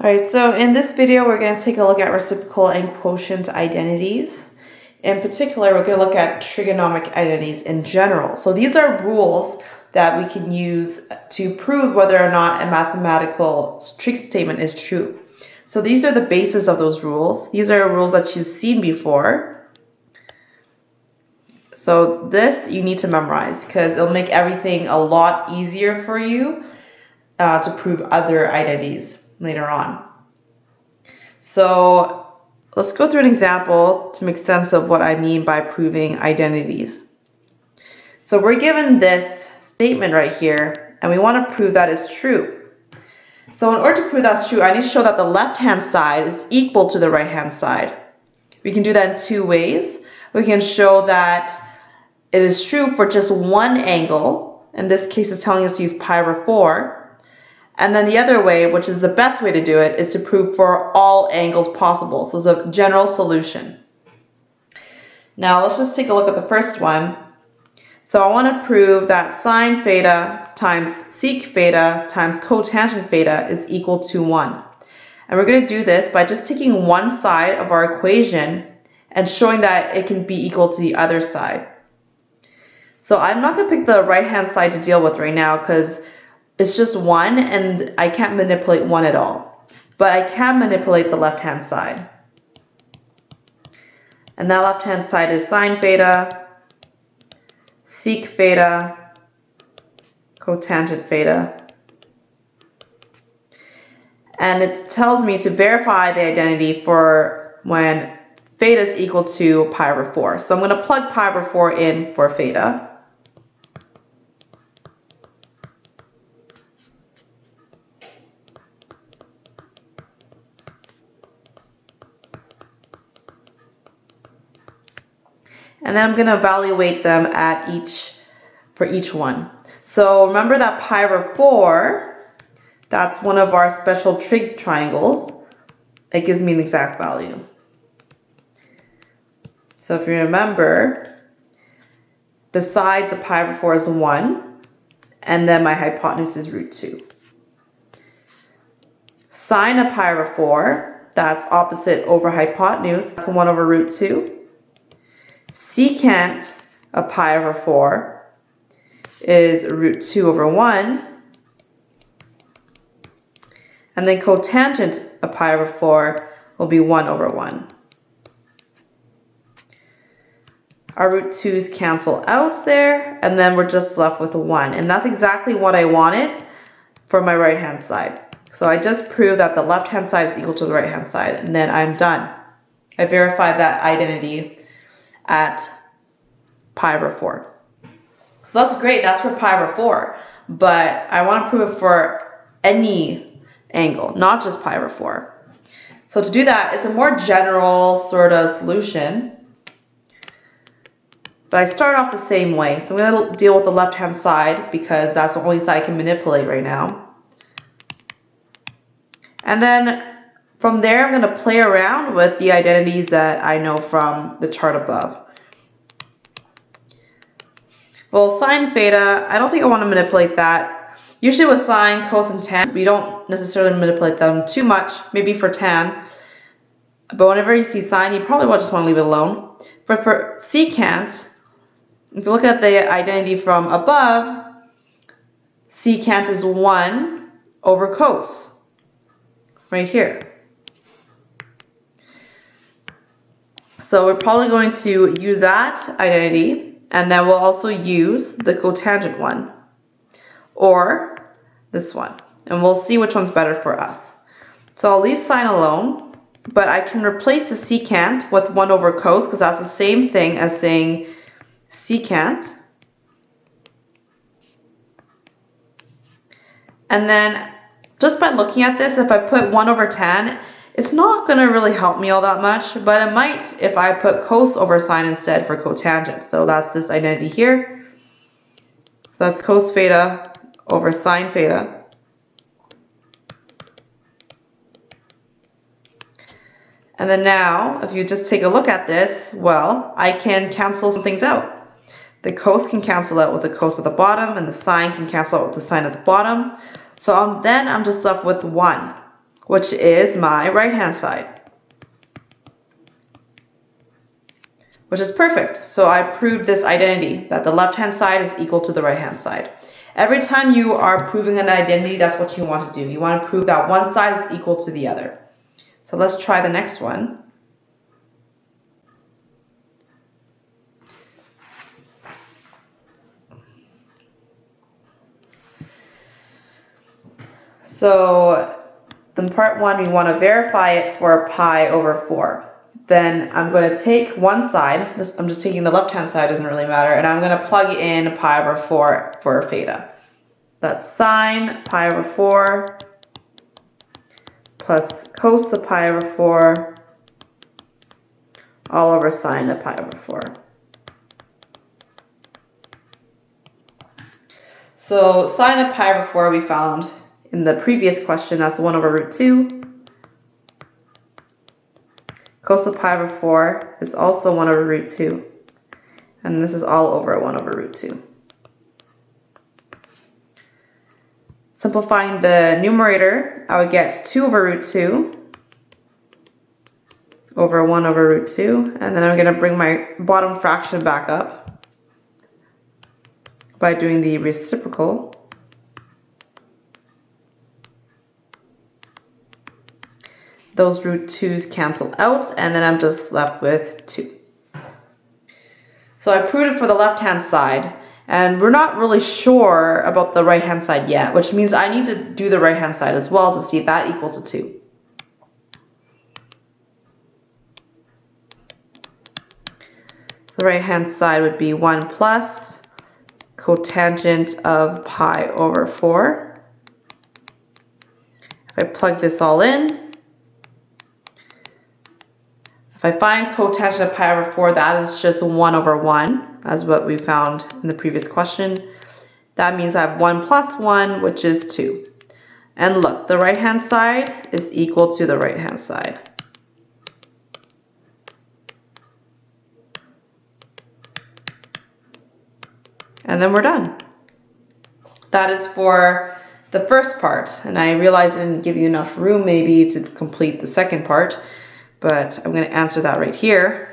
Alright, so in this video we're going to take a look at reciprocal and quotient identities. In particular, we're going to look at trigonomic identities in general. So these are rules that we can use to prove whether or not a mathematical trig statement is true. So these are the basis of those rules. These are rules that you've seen before. So this you need to memorize because it'll make everything a lot easier for you to prove other identities later on. So let's go through an example to make sense of what I mean by proving identities. So we're given this statement right here, and we want to prove that it's true. So in order to prove that's true, I need to show that the left-hand side is equal to the right-hand side. We can do that in two ways. We can show that it is true for just one angle. In this case, it's telling us to use pi over 4. And then the other way, which is the best way to do it, is to prove for all angles possible. So it's a general solution. Now let's just take a look at the first one. So I want to prove that sine theta times sec theta times cotangent theta is equal to 1. And we're going to do this by just taking one side of our equation and showing that it can be equal to the other side. So I'm not going to pick the right-hand side to deal with right now because it's just 1 and I can't manipulate 1 at all. But I can manipulate the left-hand side. And that left-hand side is sine theta, sec theta, cotangent theta. And it tells me to verify the identity for when theta is equal to pi over 4. So I'm going to plug pi over 4 in for theta. And then I'm going to evaluate them for each one. So remember that pi over 4, that's one of our special trig triangles. It gives me an exact value. So if you remember, the sides of pi over 4 is 1, and then my hypotenuse is root 2. Sine of pi over 4, that's opposite over hypotenuse, that's 1 over root 2. Secant of pi over 4 is root 2 over 1. And then cotangent of pi over 4 will be 1 over 1. Our root 2's cancel out there, and then we're just left with a 1. And that's exactly what I wanted for my right-hand side. So I just proved that the left-hand side is equal to the right-hand side, and then I'm done. I verified that identity at pi over 4. So that's great, that's for pi over 4, but I want to prove it for any angle, not just pi over 4. So to do that, it's a more general sort of solution, but I start off the same way. So I'm going to deal with the left-hand side because that's the only side I can manipulate right now. And then from there, I'm going to play around with the identities that I know from the chart above. Well, sine theta, I don't think I want to manipulate that. Usually with sine, cos, and tan, we don't necessarily manipulate them too much, maybe for tan. But whenever you see sine, you probably will just want to leave it alone. For secant, if you look at the identity from above, secant is 1 over cos, right here. So we're probably going to use that identity, and then we'll also use the cotangent one, or this one. And we'll see which one's better for us. So I'll leave sine alone, but I can replace the secant with 1 over cos, because that's the same thing as saying secant. And then just by looking at this, if I put 1 over tan, it's not going to really help me all that much, but it might if I put cos over sine instead for cotangent. So that's this identity here. So that's cos theta over sine theta. And then now, if you just take a look at this, well, I can cancel some things out. The cos can cancel out with the cos at the bottom, and the sine can cancel out with the sine at the bottom. So then I'm just left with 1. which is my right-hand side, which is perfect. So I proved this identity, that the left-hand side is equal to the right-hand side. Every time you are proving an identity, that's what you want to do. You want to prove that one side is equal to the other. So let's try the next one. So in part 1, we want to verify it for pi over 4. Then I'm going to take one side, I'm just taking the left-hand side, doesn't really matter, and I'm going to plug in pi over 4 for theta. That's sine pi over 4 plus cos of pi over 4 all over sine of pi over 4. So sine of pi over 4 we found in the previous question, that's 1 over root 2. Cos of pi over 4 is also 1 over root 2. And this is all over 1 over root 2. Simplifying the numerator, I would get 2 over root 2 over 1 over root 2. And then I'm going to bring my bottom fraction back up by doing the reciprocal. Those root 2's cancel out, and then I'm just left with 2. So I proved it for the left-hand side, and we're not really sure about the right-hand side yet, which means I need to do the right-hand side as well to see if that equals a 2. So the right-hand side would be 1 plus cotangent of pi over 4. If I plug this all in, if I find cotangent of pi over 4, that is just 1 over 1, as what we found in the previous question. That means I have 1 plus 1, which is 2. And look, the right-hand side is equal to the right-hand side. And then we're done. That is for the first part, and I realized I didn't give you enough room maybe to complete the second part, but I'm going to answer that right here.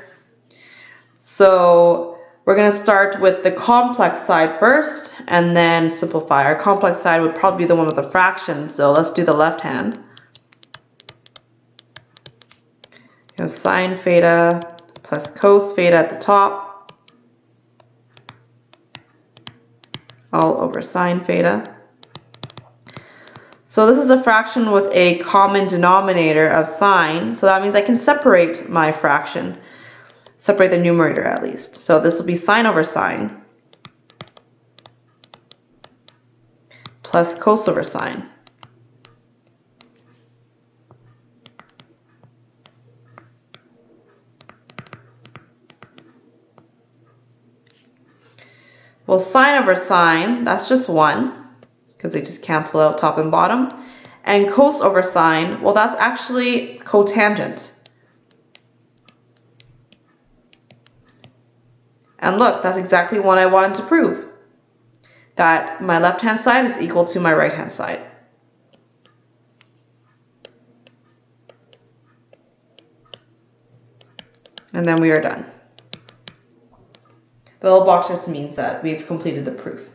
So we're going to start with the complex side first and then simplify. Our complex side would probably be the one with the fractions, so let's do the left hand. You have sine theta plus cos theta at the top, all over sine theta. So this is a fraction with a common denominator of sine, so that means I can separate my fraction, separate the numerator at least. So this will be sine over sine plus cos over sine. Well, sine over sine, that's just 1. Because they just cancel out top and bottom. And cos over sine, well, that's actually cotangent. And look, that's exactly what I wanted to prove. That my left-hand side is equal to my right-hand side. And then we are done. The little box just means that we've completed the proof.